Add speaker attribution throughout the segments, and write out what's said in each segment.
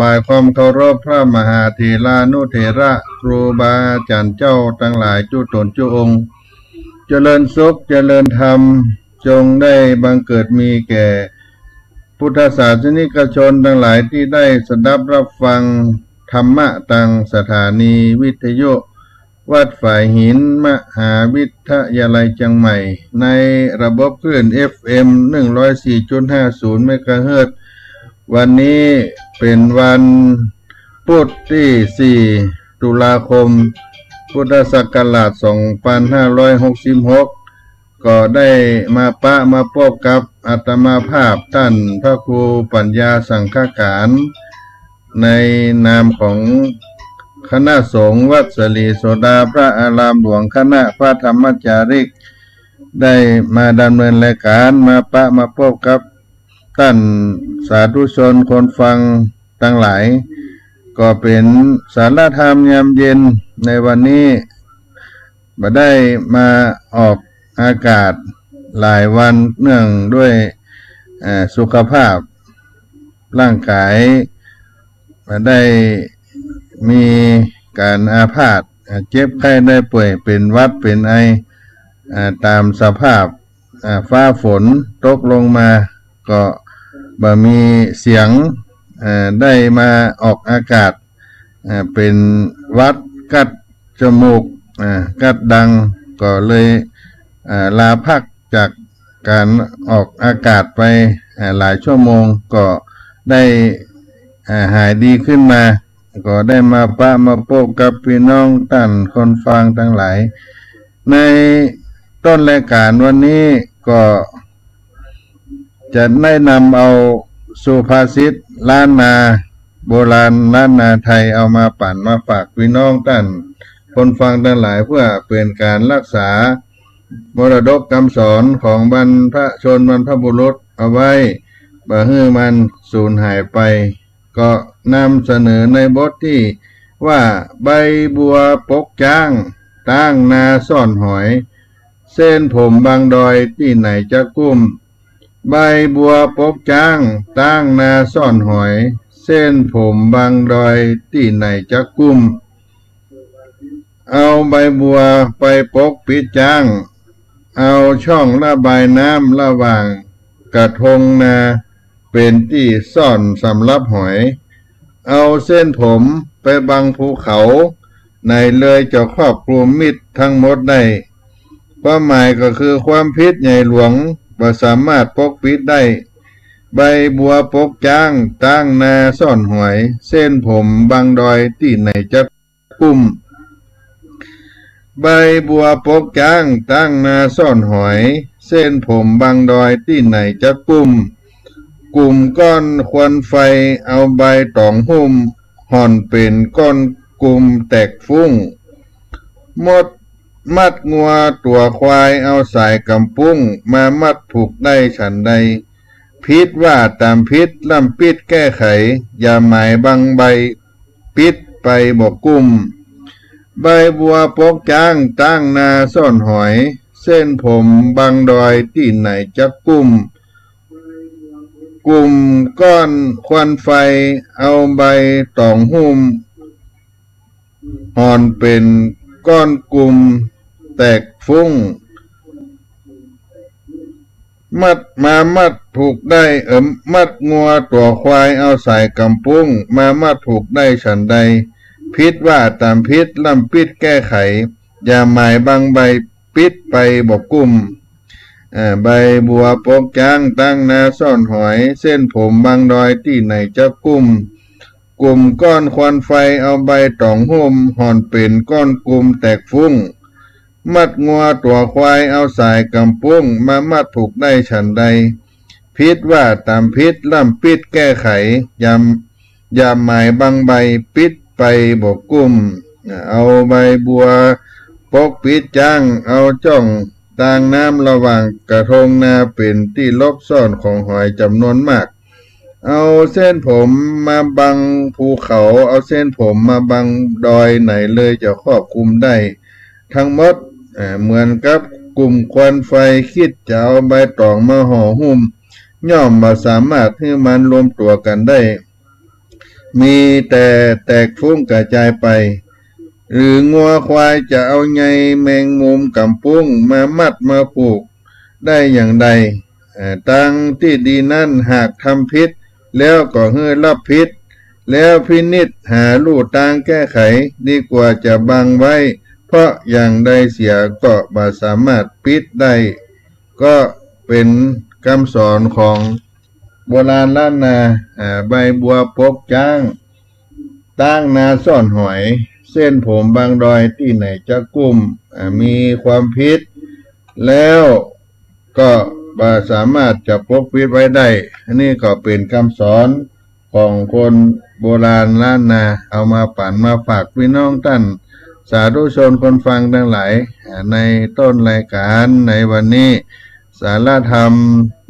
Speaker 1: ายความเคารพพระมหาเถรานุเถระครูบาอาจารย์เจ้าทั้งหลายจุตนจุองค์เจริญสุขเจริญธรรมจงได้บังเกิดมีแก่พุทธศาสนิกชนทั้งหลายที่ได้สดับรับฟังธรรมะทางสถานีวิทยุวัดฝ่ายหินมหาวิทยาลัยเชียงใหม่ในระบบคลื่น FM 104.50 เมกะเฮิรตซ์วันนี้เป็นวันพุธที่ 4 ตุลาคม พุทธศักราช 2566 ก็ได้มาพบกับอาตมาภาพท่านพระครูปัญญาสังฆการในนามของคณะสงฆ์วัดสลีโสดาพระอารามหลวงคณะพระธรรมจาริกได้มาดำเนินรายการมาพบกับท่านสาธุชนคนฟังทั้งหลายก็เป็นสารธรรมยามเย็นในวันนี้มาได้มาออกอากาศหลายวันเนื่องด้วยสุขภาพร่างกายมาได้มีการอาพาธเจ็บไข้ได้ป่วยเป็นหวัดเป็นไอตามสภาพฟ้าฝนตกลงมาก็บ่มีเสียงได้มาออกอากาศเป็นหวัดกัดจมูกกัดดังก็เลยลาพักจากการออกอากาศไปหลายชั่วโมงก็ได้หายดีขึ้นมาก็ได้มาพบกับพี่น้องท่านคนฟังทั้งหลายในต้นรายการวันนี้ก็จะได้นำเอาสุภาษิตล้านนาโบราณล้านนาไทยเอามาปั่นมาฝากพี่น้องท่านคนฟังทั้งหลายเพื่อเป็นการรักษามรดกคำสอนของบรรพชนบรรพบุรุษเอาไว้บ่ให้มันสูญหายไปก็นำเสนอในบทที่ว่าใบบัวปกจ้างตั้งนาซ่อนหอยเส้นผมบางดอยที่ไหนจะกุ้มใบบัวปกจ้างตั้งนาซ่อนหอยเส้นผมบางดอยที่ไหนจะกุ้มเอาใบบัวไปปกปิดจ้างเอาช่องระบายน้ำระหว่างกระทงนาเป็นที่ซ่อนสำหรับหอยเอาเส้นผมไปบังภูเขาในเลยจะครอบคลุมมิดทั้งหมดได้ความหมายก็คือความผิดใหญ่หลวงบ่สามารถปกปิดได้ใบบัวปกจ้างตั้งนาซ่อนหอยเส้นผมบางดอยที่ไหนจะกุ้มใบบัวปกจ้างตั้งนาซ่อนหอยเส้นผมบางดอยที่ไหนจะกุ้มกลุ่มก้อนควันไฟเอาใบตองหุ้มห่อนเป็นก้อนกลุ่มแตกฟุ้งมดมัดงัวตัวควายเอาสายกำปุ้งมามัดผูกได้ฉันใดพิษว่าตามพิษล่ำปิดแก้ไขอย่าหมายบังใบปิดไปบอกกุ้มใบบัวปกจ้างตั้งนาซ่อนหอยเส้นผมบางดอยที่ไหนจะกุ้มกลุ่มก้อนควันไฟเอาใบตองหุ้มห่อนเป็นก้อนกลุ่มแตกฟุ้งมัดผูกได้มัดงัวตัวควายเอาสายกำปุ้งมามัดผูกได้ฉันใดพิษว่าตามพิษล่ำปิดแก้ไขอย่าหมายบางใบปิดไปบอกกุ้มใบบัวปกจ้างตั้งนาซ่อนหอยเส้นผมบางดอยที่ไหนจะกุ้มกลุ่มก้อนควันไฟเอาใบตองหุ้มห่อนเป็นก้อนกลุ่มแตกฟุ้งมัดงัวตัวควายเอาสายกำปุ้งมามัดผูกได้ฉันใดพิษว่าตามพิษล่ำปิดแก้ไขอย่าหมายบางใบปิดไปบอกกุ้มเอาใบบัวปกปิดจ้างเอาจ้องต่างน้ำระหว่างกระทงนาเป็นที่ลบซ่อนของหอยจำนวนมากเอาเส้นผมมาบังภูเขาเอาเส้นผมมาบังดอยไหนเลยจะครอบคลุมได้ทั้งหมดเหมือนกับกลุ่มควันไฟคิดจะเอาใบตองมาห่อหุ้มย่อมบ่สามารถให้มันรวมตัวกันได้ มีแต่แตกฟุ้งกระจายไปหรืองัวควายจะเอาไงแมงมุมกำปุ้งมามัดมาผูกได้อย่างใดตังที่ดีนั่นหากทำพิษแล้วก็เฮือรับพิษแล้วพินิจหาลู่ทางแก้ไขดีกว่าจะบังไว้เพราะอย่างใดเสียก็บ่สามารถปิดได้ก็เป็นคำสอนของโบราณล้านนาใบบัวปกจ้างตั้งนาซ่อนหอยเส้นผมบางรอยที่ไหนจะกุ้มมีความพิษแล้วก็บ่สามารถจะปกปิดไว้ได้อันนี้ก็เป็นคำสอนของคนโบราณล้านนาเอามาปั่นมาฝากพี่น้องท่านสาธุชนคนฟังทั้งหลายในต้นรายการในวันนี้สาระธรรม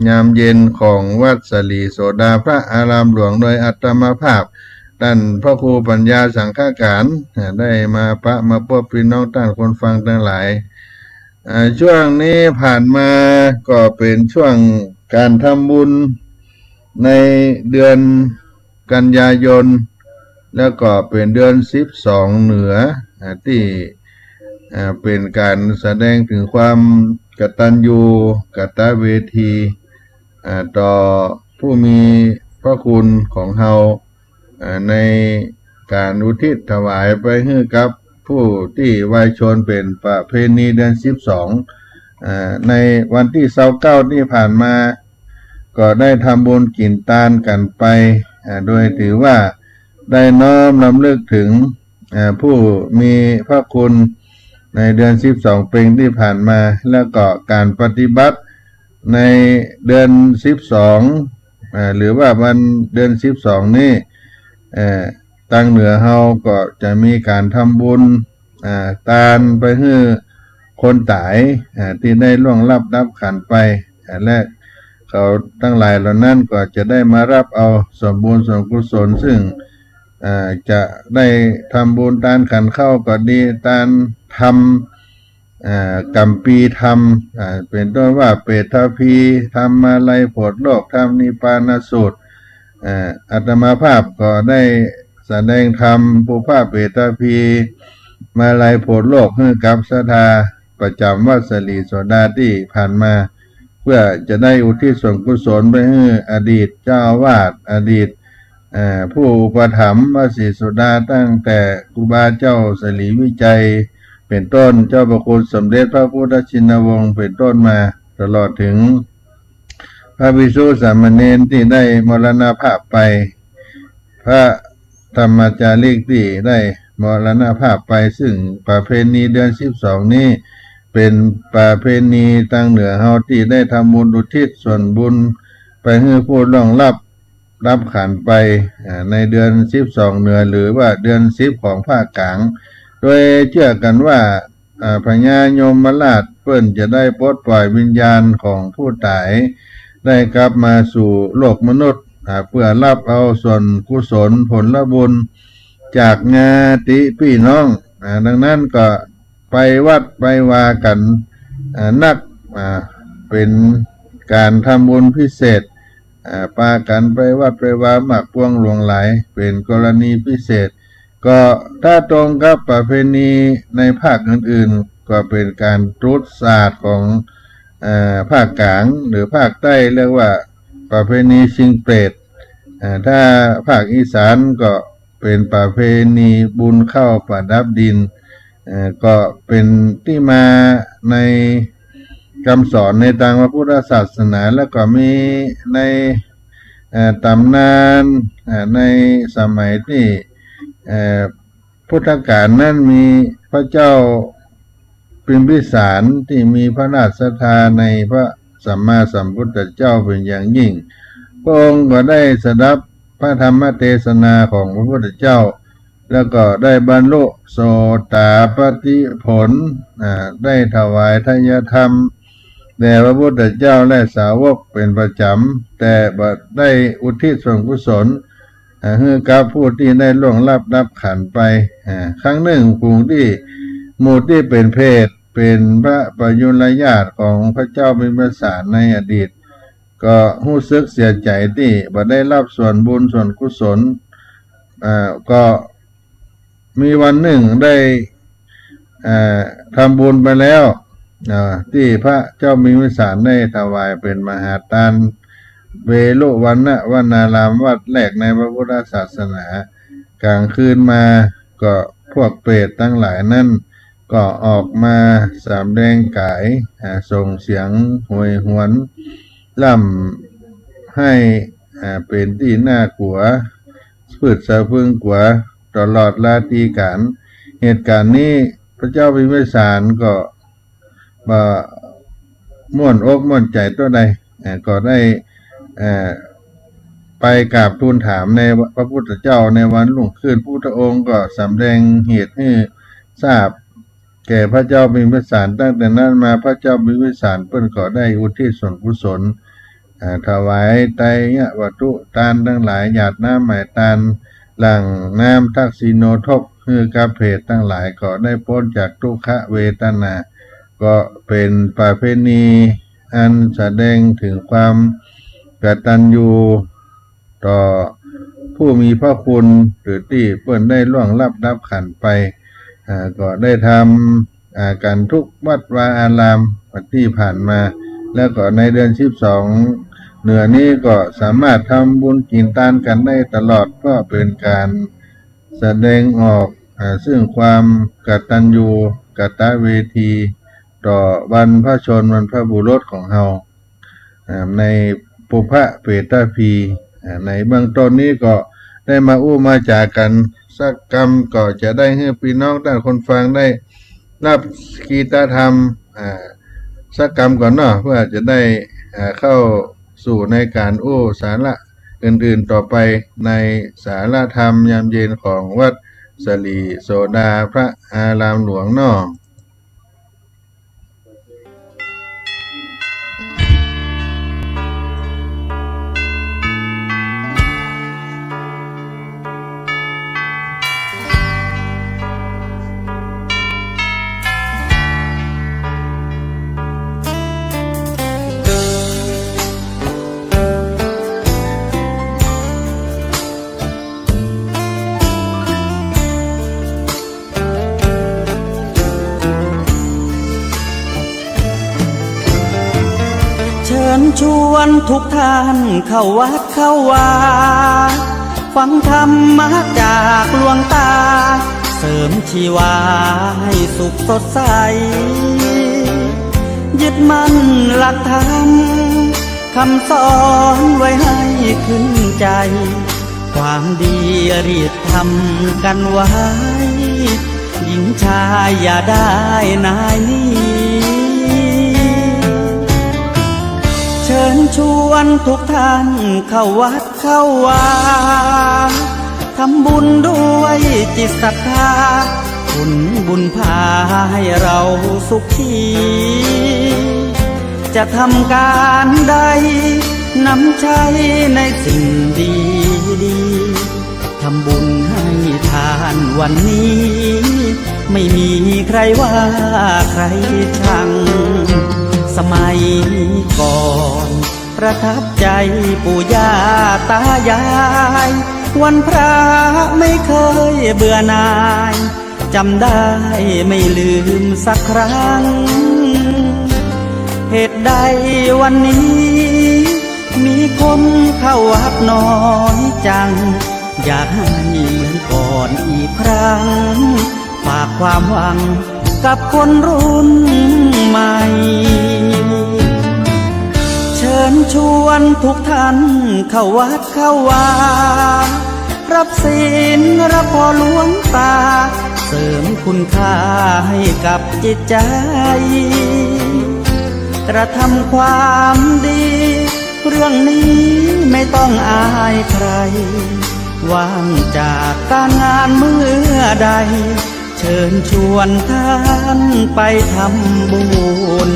Speaker 1: ยามเย็นของวัดสลีโสดาพระอารามหลวงโดยอัตมาภาพท่านพระครูปัญญาสังฆการได้มาพระมาพบพี่น้องท่านคนฟังทั้งหลายช่วงนี้ผ่านมาก็เป็นช่วงการทำบุญในเดือนกันยายนแล้วก็เป็นเดือน12เหนือที่เป็นการแสดงถึงความกตัญญูกตเวทีต่อผู้มีพระคุณของเฮาในการอุทิศถวายไปให้กับผู้ที่วายชนเป็นประเพณีเดือน12ในวันที่29ที่ผ่านมาก็ได้ทำบุญกินตาลกันไปโดยถือว่าได้น้อมรำลึกถึงผู้มีพระคุณในเดือน12ปีที่ผ่านมาแล้วก็การปฏิบัติในเดือน12หรือว่าวันเดือน12นี้ทางเหนือเฮาก็จะมีการทำบุญทานไปให้คนตายที่ได้ล่วงลับดับขันไปและเขาทั้งหลายเหล่านั้นก็จะได้มารับเอาส่วนบุญส่วนกุศลซึ่งจะได้ทำบุญทานขันเข้าก็ดีทานทำกัมปีทำเป็นต้นว่าเปตพีทำมาลัยโพธิโลกทำนิพพานสูตรอาตมาภาพก็ได้แสดงธรรมปุพพเปตพีมาลัยโพธิโลกให้กับศรัทธาประจำวัดสลีโสดาที่ผ่านมาเพื่อจะได้อุทิศส่วนกุศลไปให้อดีตเจ้าอาวาสอดีตผู้อุปถัมภ์วัดศรีโสดาตั้งแต่ครูบาเจ้าสลีวิจัยเป็นต้นเจ้าประคุณสมเด็จพระพุทธชินวงศ์เป็นต้นมาตลอดถึงพระภิกษุสามเณรที่ได้มรณภาพไปพระธรรมจารีกที่ได้มรณภาพไปซึ่งประเพณีเดือน12นี้เป็นประเพณีทางเหนือเฮาที่ได้ทำบุญอุทิศส่วนบุญไปให้ผู้ล่วงลับขันไปในเดือน12เหนือหรือว่าเดือน10ของภาคกลางโดยเชื่อกันว่าพญายมราชเพิ่นจะได้ปลดปล่อยวิญญาณของผู้ตายได้กลับมาสู่โลกมนุษย์เพื่อรับเอาส่วนกุศลผลบุญจากญาติพี่น้องดังนั้นก็ไปวัดไปวากันนักเป็นการทำบุญพิเศษปากันไปวัดไปวาหมักพวงหลวงหลายเป็นกรณีพิเศษก็ถ้าตรงกับประเพณีในภาคอื่นๆก็เป็นการตรุษศาสตร์ของภาคกลางหรือภาคใต้เรียกว่าประเพณีชิงเปรตถ้าภาคอีสานก็เป็นประเพณีบุญเข้าประดับดินก็เป็นที่มาในคำสอนในทางพระพุทธศาสนาแล้วก็มีในตำนานในสมัยที่พุทธกาลนั้นมีพระเจ้าพิมพิสารที่มีพระราชศรัทธาในพระสัมมาสัมพุทธเจ้าเป็นอย่างยิ่งพระองค์ก็ได้สดับพระธรรมเทศนาของพระพุทธเจ้าแล้วก็ได้บรรลุโสตปฏิผลได้ถวายทายธรรมแด่พระพุทธเจ้าและสาวกเป็นประจำแต่บัดได้อุทิศส่วนกุศลให้กับผู้ที่ได้ล่วงลับดับขันไปครั้งหนึ่งหมู่ที่เป็นเพศเป็นพระประยุรญาติของพระเจ้าพิมพิสารในอดีตก็รู้สึกเสียใจที่บ่ได้รับส่วนบุญส่วนกุศล ก็มีวันหนึ่งได้ทำบุญไปแล้วที่พระเจ้ามีวิสารได้ถวายเป็นมหาทานเวลุวันนะวนารามวัดแรกในพระพุทธศาสนากลางคืนมาก็พวกเปรตทั้งหลายนั่นก็ออกมาสำแดงกายส่งเสียงโหยหวนล่ำให้เป็นที่น่ากลัวพืชสะพึงกลัวตลอดราตรีการเหตุการณ์นี้พระเจ้าพิมพิสารก็ม่วนอกม่วนใจตัวใดก็ได้ไปกราบทูลถามในพระพุทธเจ้าในวันรุ่งขึ้นพุทธองค์ก็สำแดงเหตุให้ทราบแก่พระเจ้าพิมพิสารตั้งแต่นั้นมาพระเจ้าพิมพิสารเพิ่นก็ได้อุทิศส่วนกุศลถวายไตรยวัตถุทานทั้งหลายหยาดน้ำหมายทานหลั่งน้ำทักษิโนทกคือกาเพศทั้งหลายก็ได้พ้นจากทุกขเวทนาก็เป็นประเพณีอันแสดงถึงความกตัญญูต่อผู้มีพระคุณหรือที่เพิ่นได้ล่วงลับดับขันไปก็ได้ทำการทุกวัดวาอารามที่ผ่านมาแล้วก็ในเดือน12เหนือนี้ก็สามารถทำบุญกินทานกันได้ตลอดก็เป็นการแสดงออกซึ่งความกตัญญูกตเวทีต่อบรรพชนบรรพบุรุษของเราในปุพพะเปตพี ในเบื้องต้นนี้ก็ได้มามาจากกันสักกรรมก็จะได้ให้พี่น้องท่านคนฟังได้รับกีตธรรมสักกรรมก่อนเนาะเพื่อจะได้เข้าสู่ในการสาระอื่นๆต่อไปในสาระธรรมยามเย็นของวัดสลีโสดาพระอารามหลวงเนาะ
Speaker 2: ชวนทุกท่านเข้าวัดเข้าวาฟังธรรมะจากหลวงตาเสริมชีวาให้สุขสดใสยึดมั่นหลักธรรมคำสอนไว้ให้ขึ้นใจความดีรีบทำกันไว้หญิงชายอย่าได้นายนี้เชิญชวนทุกท่านเข้าวัดเข้าวาทำบุญด้วยจิตศรัทธาบุญพาให้เราสุขีจะทำการใดนำใช้ในสิ่งดีทำบุญให้ทานวันนี้ไม่มีใครว่าใครชังสมัยก่อนประทับใจปู่ย่าตายายวันพระไม่เคยเบื่อหน่ายจำได้ไม่ลืมสักครั้งเหตุใดวันนี้มีคนเข้าวัดน้อยจังอยากให้เหมือนก่อนอีกครั้งฝากความหวังกับคนรุ่นใหม่เชิญชวนทุกท่านเข้าวัดเข้าวารับศีลรับพรหลวงตาเสริมคุณค่าให้กับจิตใจกระทำความดีเรื่องนี้ไม่ต้องอายใครว่างจากการงานเมื่อใดเชิญชวนท่านไปทำบุญ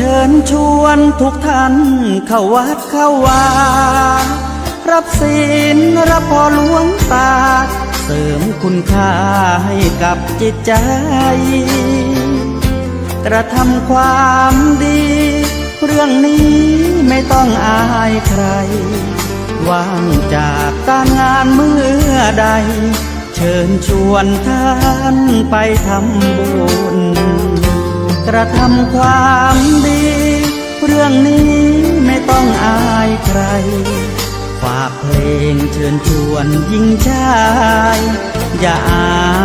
Speaker 2: ชิญชวนทุกท่านเข้าวัดเข้าวารับศีลรับพรหลวงตาเสริมคุณค่าให้กับจิตใจกระทำความดีเรื่องนี้ไม่ต้องอายใครว่างจากการงานเมื่อใดเชิญชวนท่านไปทำบุญกระทำความดีเรื่องนี้ไม่ต้องอายใครฝากเพลงเชิญชวนหญิงชายอย่าอ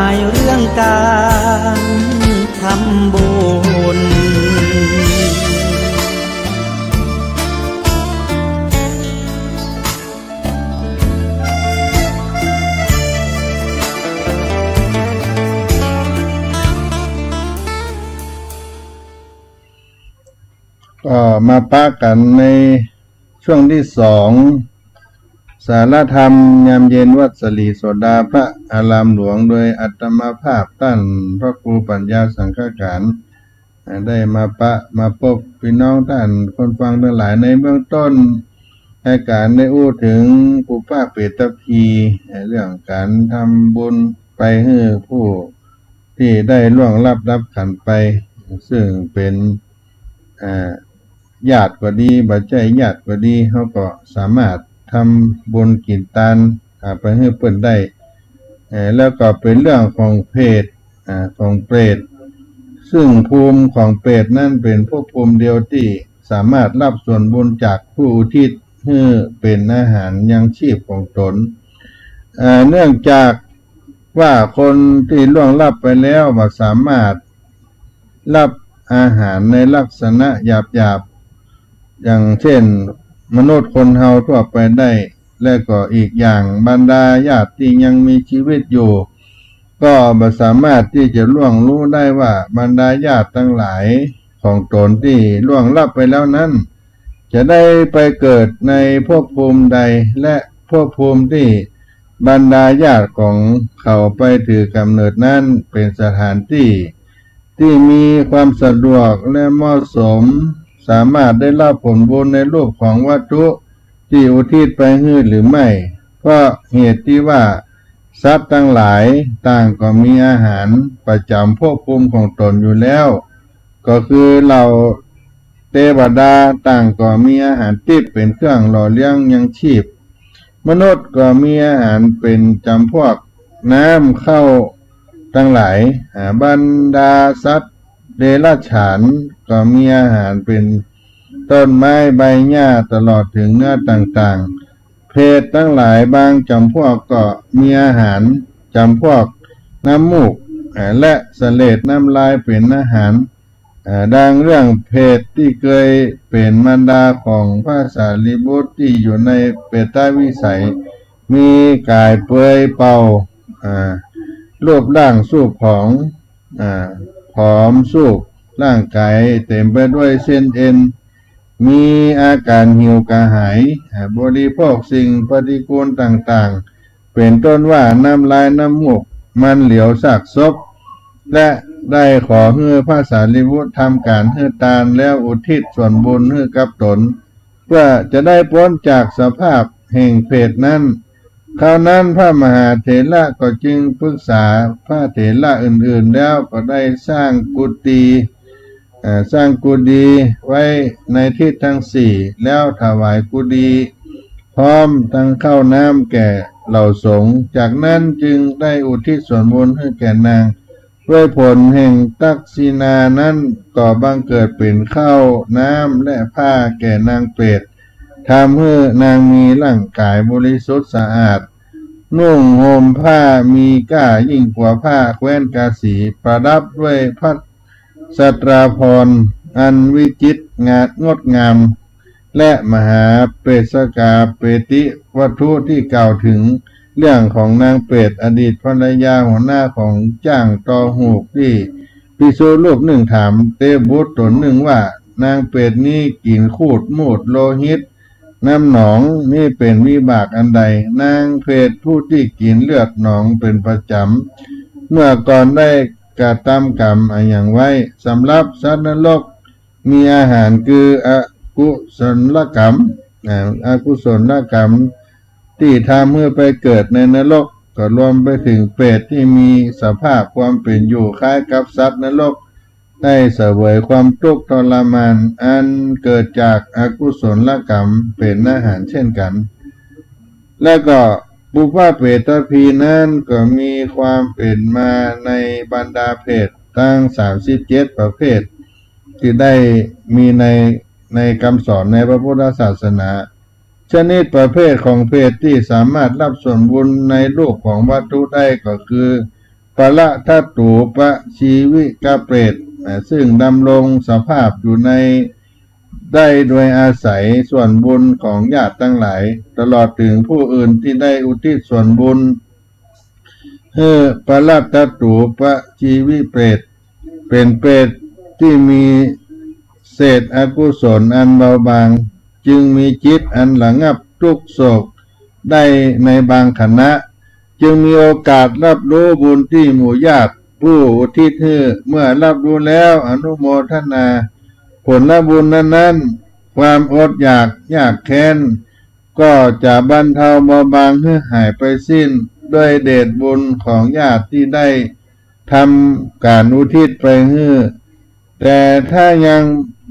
Speaker 2: ายเรื่องการทำบุญ
Speaker 1: ก็มาปะกันในช่วงที่สองสารธรรมยามเย็นวัดสลีโสดาพระอารามหลวงโดยอัตมาภาพท่านพระครูปัญญาสังฆการได้มาพบพี่น้องท่านคนฟังทั้งหลายในเบื้องต้นให้การได้อู้ถึงปุพพะเปตภีเรื่องการทำบุญไปให้ผู้ที่ได้ล่วงลับขันไปซึ่งเป็นญาติก็ดีบัจจัยญาติก็ดีเขาก็สามารถทำบุญกินทานไปให้เพิ่นได้แล้วก็เป็นเรื่องของเพศของเปรตซึ่งภูมิของเปรตนั่นเป็นภพภูมิเดียวที่สามารถรับส่วนบุญจากผู้อุทิศให้เป็นอาหารยังชีพของตนเนื่องจากว่าคนที่ล่วงลับไปแล้วบ่สามารถรับอาหารในลักษณะหยาบอย่างเช่นมนุษย์คนเฮาทั่วไปได้และก็อีกอย่างบรรดาญาติที่ยังมีชีวิตอยู่ก็บ่สามารถที่จะล่วงรู้ได้ว่าบรรดาญาติทั้งหลายของตนที่ล่วงลับไปแล้วนั้นจะได้ไปเกิดในภพภูมิใดและภพภูมิที่บรรดาญาติของเขาไปถือกำเนิดนั้นเป็นสถานที่มีความสะดวกและเหมาะสมสามารถได้รับผลบุญในรูปของวัตถุที่อุทิศไปให้หรือไม่เพราะเหตุที่ว่าสัตว์ทั้งหลายต่างก็มีอาหารประจำภพภูมิของตนอยู่แล้วก็คือเราเทวดาต่างก็มีอาหารที่เป็นเครื่องหล่อเลี้ยงยังชีพมนุษย์ก็มีอาหารเป็นจำพวกน้ำเข้าทั้งหลายบรรดาสัตว์เดรัจฉานก็มีอาหารเป็นต้นไม้ใบหญ้าตลอดถึงเนื้อต่างๆเพศทั้งหลายบางจำพวกก็มีอาหารจำพวกน้ำมูกและเสลดน้ำลายเป็นอาหารดังเรื่องเพศที่เคยเป็นมารดาของพระสารีบุตรที่อยู่ในเปตวิสัยมีกายเปื่อยเป่ารูปร่างสูบของผอมสูบร่างกายเต็มไปด้วยเส้นเอ็นมีอาการหิวกระหายบริโภคสิ่งปฏิกูลต่างๆเป็นต้นว่าน้ำลายน้ำมูกมันเหลียวซากศพและได้ขอให้พระสารีบุตรทำการให้ทานแล้วอุทิศส่วนบุญให้กับตนเพื่อจะได้พ้นจากสภาพแห่งเพศนั้นคราวนั้นพระมหาเถระก็จึงปรึกษาพระเถระอื่นๆแล้วก็ได้สร้างกุฏิไว้ในทิศทั้งสี่แล้วถวายกุฏิพร้อมทั้งข้าวน้ำแก่เหล่าสงฆ์จากนั้นจึงได้อุทิศส่วนบุญให้แก่นางด้วยผลแห่งตักษิณานั้นก็บังเกิดเป็นข้าวน้ำและผ้าแก่นางเปรตทำให้นางมีร่างกายบริสุทธิ์สะอาดนุ่งห่มผ้ามีก้ายิ่งกว่าผ้าแคว้นกาสีประดับด้วยพัสตราภรณ์อันวิจิตรงดงามและมหาเปสกาเปติวัตถุที่กล่าวถึงเรื่องของนางเปรตอดีตภรรยาหัวหน้าของจ้างตอหูกที่ภิกษุรูปหนึ่งถามเตบุตรตนหนึ่งว่านางเปรตนี้กินคูดมูดโลหิตน้ำหนองนี่เป็นวิบากอันใดนางเปรตผู้ที่กินเลือดหนองเป็นประจำเมื่อก่อนได้กระทำกรรมอย่างไว้สำหรับสัตว์นรก มีอาหารคืออกุศลกรรมอกุศลกรรมที่ทำเมื่อไปเกิดในนรกก็รวมไปถึงเปรตที่มีสภาพความเป็นอยู่คล้ายกับสัตว์นรกได้เสวยความทุกข์ทรมานอันเกิดจากอากุศลกรรมเป็นอาหารเช่นกันและก็บุพเปตพีนั้นก็มีความเป็นมาในบรรดาเพศทั้ง37ประเภทที่ได้มีในคำสอนในพระพุทธศาสนาชนิดประเภทของเพศที่สามารถรับส่วนบุญในรูปของวัตถุได้ก็คือปละทัตตูปชีวิกเปรตซึ่งดำรงสภาพอยู่ในได้โดยอาศัยส่วนบุญของญาติทั้งหลายตลอดถึงผู้อื่นที่ได้อุทิศส่วนบุญปละทัตตูปชีวิเปรตเป็นเปรตที่มีเศษอกุศลอันเบาบางจึงมีจิตอันระงับทุกโศกได้ในบางขณะจึงมีโอกาสรับรู้บุญที่หมู่ญาติผู้อุทิศให้เมื่อรับรู้แล้วอนุโมทนาผลบุญนั้นความอดอยากยากแค้นก็จะบรรเทาเบาบางให้หายไปสิ้นด้วยเดชบุญของญาติที่ได้ทำการอุทิศไปให้แต่ถ้ายัง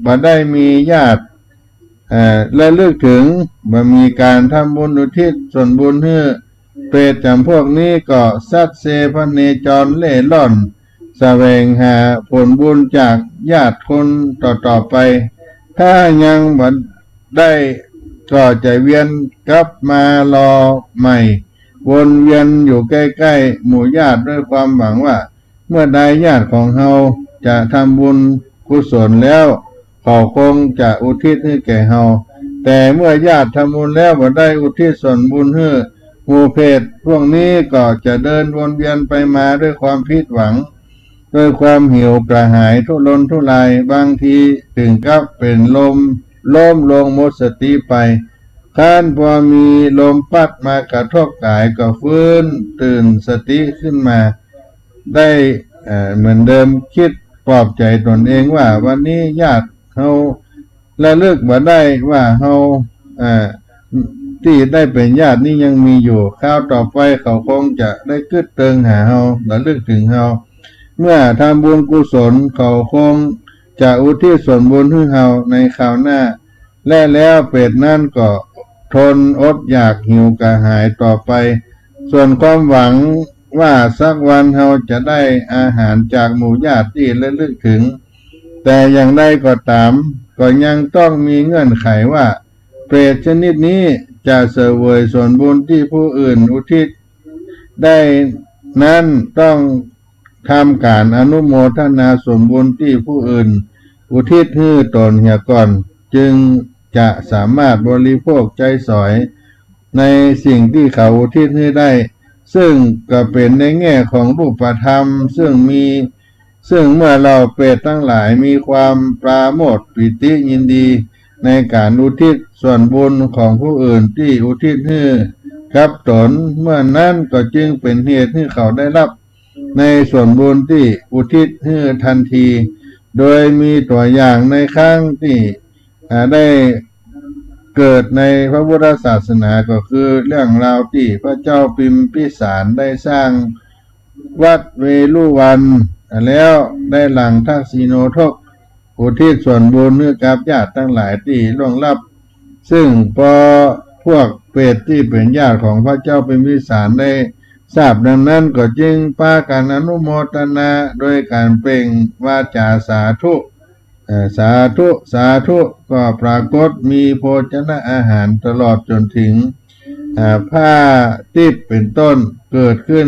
Speaker 1: บ่ได้มีญาติและลึกถึงบ่มีการทำบุญอุทิศส่วนบุญให้เปรตจำพวกนี้ก็สัตเสพเนจรเล่ร่อนแสวงหาผลบุญจากญาติคนต่อไปถ้ายังบ่ได้ก็จะเวียนกลับมารอใหม่วนเวียนอยู่ใกล้ๆหมู่ญาติด้วยความหวังว่าเมื่อใดญาติของเฮาจะทำบุญกุศลแล้วเขาคงจะอุทิศให้แก่เฮาแต่เมื่อญาติทำบุญแล้วบ่ได้อุทิศส่วนบุญให้หมู่เพศพวกนี้ก็จะเดินวนเวียนไปมาด้วยความผิดหวังด้วยความหิวกระหายทุรนทุรายบางทีถึงกับเป็นล้มลงหมดสติไปคันพอมีลมพัดมากระทบกายก็ฟื้นตื่นสติขึ้นมาได้เหมือนเดิมคิดปลอบใจตนเองว่าวันนี้ญาติเฮาระลึกบ่ได้ว่าเฮาที่ได้เป็นญาตินี้ยังมีอยู่คราวต่อไปเขาคงจะได้กึดเติงหาเฮาระลึกถึงเฮาเมื่อทำบุญกุศลเขาคงจะอุทิศส่วนบุญให้เฮาในคราวหน้าและแล้วเปรตนั่นก็ทนอดอยากหิวกระหายต่อไปส่วนความหวังว่าสักวันเฮาจะได้อาหารจากหมู่ญาติที่ระลึกถึงแต่อย่างใดก็ตามก็ยังต้องมีเงื่อนไขว่าเปรตชนิดนี้จะเสวยส่วนบุญที่ผู้อื่นอุทิศได้นั้นต้องทำการอนุโมทนาส่วนบุญที่ผู้อื่นอุทิศให้ตนเสียก่อนจึงจะสามารถบริโภคใจสอยในสิ่งที่เขาอุทิศให้ได้ซึ่งก็เป็นในแง่ของรูปธรรมซึ่งเมื่อเราเปรตทั้งหลายมีความปราโมทย์ปิติยินดีในการอุทิศส่วนบุญของผู้อื่นที่อุทิศให้กับตนเมื่อนั้นก็จึงเป็นเหตุให้เขาได้รับในส่วนบุญที่อุทิศให้ทันทีโดยมีตัวอย่างในครั้งที่ได้เกิดในพระพุทธศาสนาก็คือเรื่องราวที่พระเจ้าพิมพิสารได้สร้างวัดเวลุวันแล้วได้หลังทักษิโนทกอุทิศส่วนบุญให้กับญาติทั้งหลายที่ล่วงลับซึ่งพอพวกเปรตที่เป็นญาติของพระเจ้าพิมพิสารได้ทราบดังนั้นก็จึงพากันอนุโมทนาโดยการเปล่งวาจาสาธุสาธุก็ปรากฏมีโภชนะอาหารตลอดจนถึงผ้าทิพย์เป็นต้นเกิดขึ้น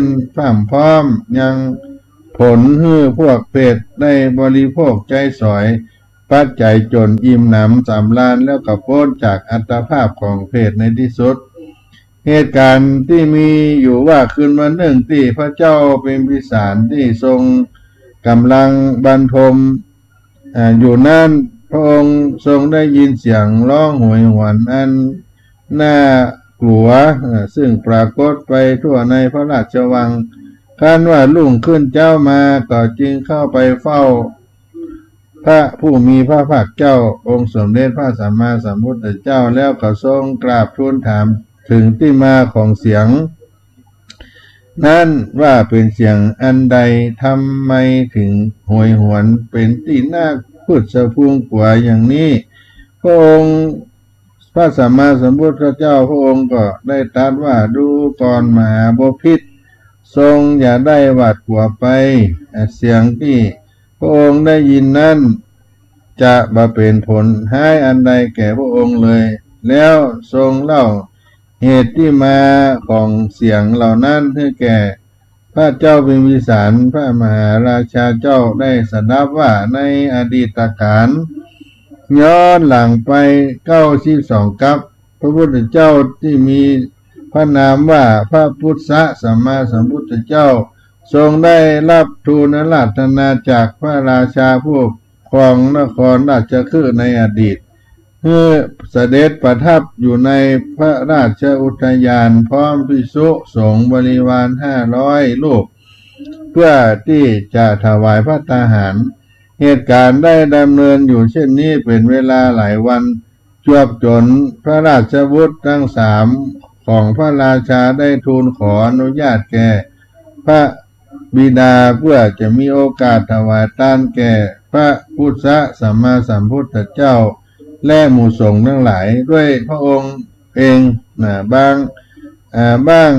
Speaker 1: พร้อมยังผลให้พวกเปรตได้บริโภคใจสอยปัจจัยจนอิ่มหนำสำราญแล้วก็พ้นจากอัตภาพของเปรตในที่สุดเหตุการณ์ที่มีอยู่ว่าคืนวันหนึ่งที่พระเจ้าเป็นพิสารที่ทรงกำลังบรรทมอยู่นั้นพระองค์ทรงได้ยินเสียงร้องโหยหวนอันน่ากลัวซึ่งปรากฏไปทั่วในพระราชวังครั้นว่ารุ่งขึ้นเจ้ามาก็จึงเข้าไปเฝ้าพ พระผู้มีพระภาคเจ้าองค์สมเด็จพระสัมมาสัมพุทธเจ้าแล้วก็ทรงกราบทูลถามถึงที่มาของเสียงนั้นว่าเป็นเสียงอันใดทำไมถึงโหยหวนเป็นที่น่าพูดสะพุงกว่าอย่างนี้พระองค์พระสัมมาสัมพุทธเจ้าพระองค์ก็ได้ตรัสว่าดูก่อนมหาบพิตรทรงอย่าได้หวาดกลัวไปเสียงที่พระองค์ได้ยินนั้นจะมาเป็นผลให้อันใดแก่พระองค์เลยแล้วทรงเล่าเหตุที่มาของเสียงเหล่านั้นให้แก่พระเจ้าพิมพิสารพระมหาราชาเจ้าได้สดับว่าในอดีตการย้อนหลังไป92กับพระพุทธเจ้าที่มีพระนามว่าพระพุทธสัมมาสัมพุทธเจ้าทรงได้รับทูลราชนาจากพระราชาผู้ครองนครราชคฤห์ในอดีตเมื่อเสด็จประทับอยู่ในพระราชอุทยานพร้อมภิกษุสงฆ์บริวาร500 รูปเพื่อที่จะถวายพระตาหารเหตุการณ์ได้ดำเนินอยู่เช่นนี้เป็นเวลาหลายวันจวบจนพระราชบุตรทั้ง3ของพระราชาได้ทูลขออนุญาตแก่พระบิดาเพื่อจะมีโอกาสถวายทานแก่พระพุทธสัมมาสัมพุทธเจ้าและหมู่สงฆ์ทั้งหลายด้วยพระองค์เองบ้าง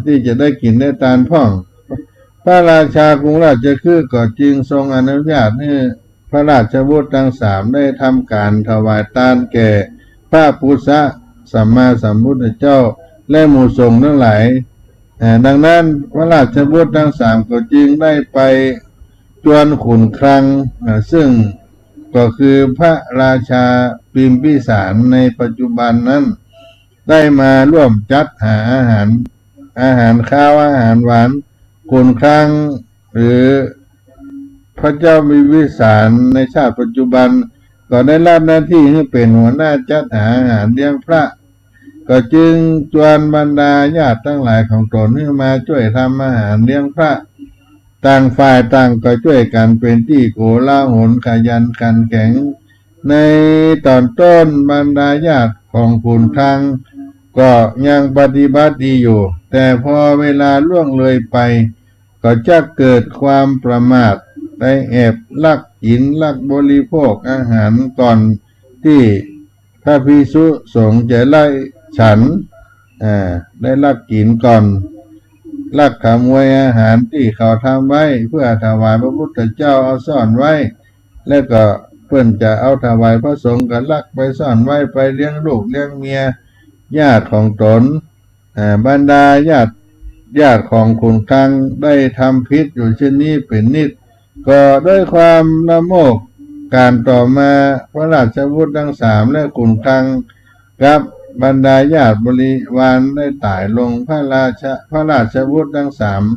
Speaker 1: ที่จะได้กินได้ทานพ่องพระราชากรุงราชคฤห์ก็จึงทรงอนุญาตให้พระราชบุตรทั้ง3ได้ทำการถวายทานแก่พระพุทธสัมมาสัมพุทธเจ้าและหมู่สงฆ์ทั้งหลายดังนั้นพระราชบุตรทั้ง3ก็จึงได้ไปจวนขุนคลังซึ่งก็คือพระราชาพิมพิสารในปัจจุบันนั้นได้มาร่วมจัดหาอาหารข้าวอาหารหวานขุนคลังหรือพระเจ้าพิมพิสารในชาติปัจจุบันก็ได้รับหน้าที่ให้เป็นหัวหน้าจัดหาอาหารเลี้ยงพระก็จึงชวนบรรดาญาติทั้งหลายของตนให้มาช่วยทำอาหารเลี้ยงพระต่างฝ่ายต่างก็ช่วยกันเป็นที่โกลาหลขยันขันแข็งในตอนต้นบรรดาญาติของขุนคลังก็ยังปฏิบัติดีอยู่แต่พอเวลาล่วงเลยไปก็จะเกิดความประมาทได้แอบลักกินลักบริโภคอาหารก่อนที่พระภิกษุสงฆ์จะไล่ฉันได้ลักกินก่อนลักขโมยอาหารที่เขาทำไว้เพื่อถวายพระพุทธเจ้าเอาซ่อนไว้แล้วก็เพื่อนจะเอาถวายพระสงฆ์ก็ลักไปซ่อนไว้ไปเลี้ยงลูกเลี้ยงเมียญาติของตนบรรดาญาติของขุนคลังได้ทำผิดอยู่เช่นนี้เป็นนิดก็ด้วยความละโมบการต่อมาพระราชบุตรทั้ง3และขุนคลังกับบรรดาญาติบริวารได้ตายลงพระราชบุตรทั้ง